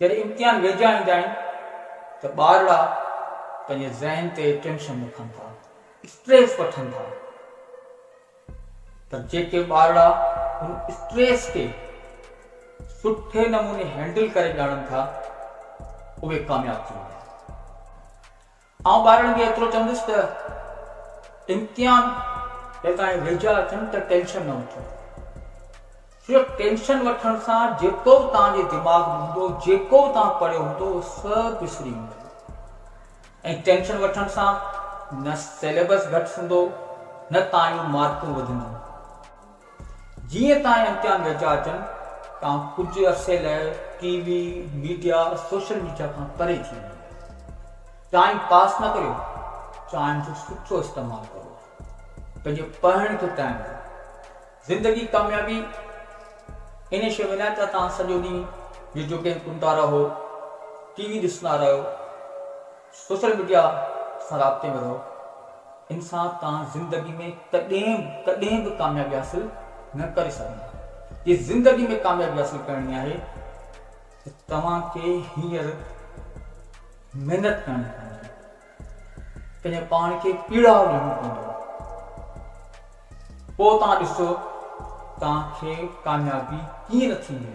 जॾहिं इम्तिहान वेझा ईंदा आहिनि त ॿारड़ा पंहिंजे ज़हन ते टेंशन रखनि था, स्ट्रेस वठनि था। त जेके ॿारड़ा उन स्ट्रेस खे सुठे नमूने हैंडल करे ॼाणनि था उहे कामयाब थी वेंदा आहिनि। ऐं ॿारनि खे एतिरो चवंदुसि त इम्तिहान तव्हांजे वेझा अचनि त टेंशन न वठो। सिर्फ़ु टेंशन वठण सां जेको बि तव्हांजे दिमाग़ में हूंदो, जेको बि तव्हां पढ़ियो हूंदो, उहो सभु विसरी वेंदो। ऐं टेंशन वठण सां न सिलेबस घटि थींदो, न तव्हांजूं मार्कूं वधंदियूं। जीअं तव्हांजा इम्तिहान वेझा अचनि, तव्हां कुझु अरसे लाइ टीवी, मीडिया, सोशल मीडिया खां परे थी वञो। टाइम पास न करियो, टाइम जो सुठो इस्तेमालु करो। पंहिंजे पढ़ण जो टाइम ॾियो। ज़िंदगी कामयाबी इन शइ में न त तव्हां सॼो ॾींहुं वीडियो गेम कुंदा रहो, टीवी ॾिसंदा रहो, सोशल मीडिया सां राब्ते में रहो। इन सां तव्हां ज़िंदगी में कॾहिं बि कामयाबी हासिल न करे सघंदा। ये ज़िंदगी में कामयाबी हासिल करणी आहे त तव्हांखे हींअर महिनत करणी पवंदी, पंहिंजे पाण खे पीड़ाव ॾियणो पवंदो। पोइ तव्हां ॾिसो तव्हांखे कामयाबी कीअं न थींदी।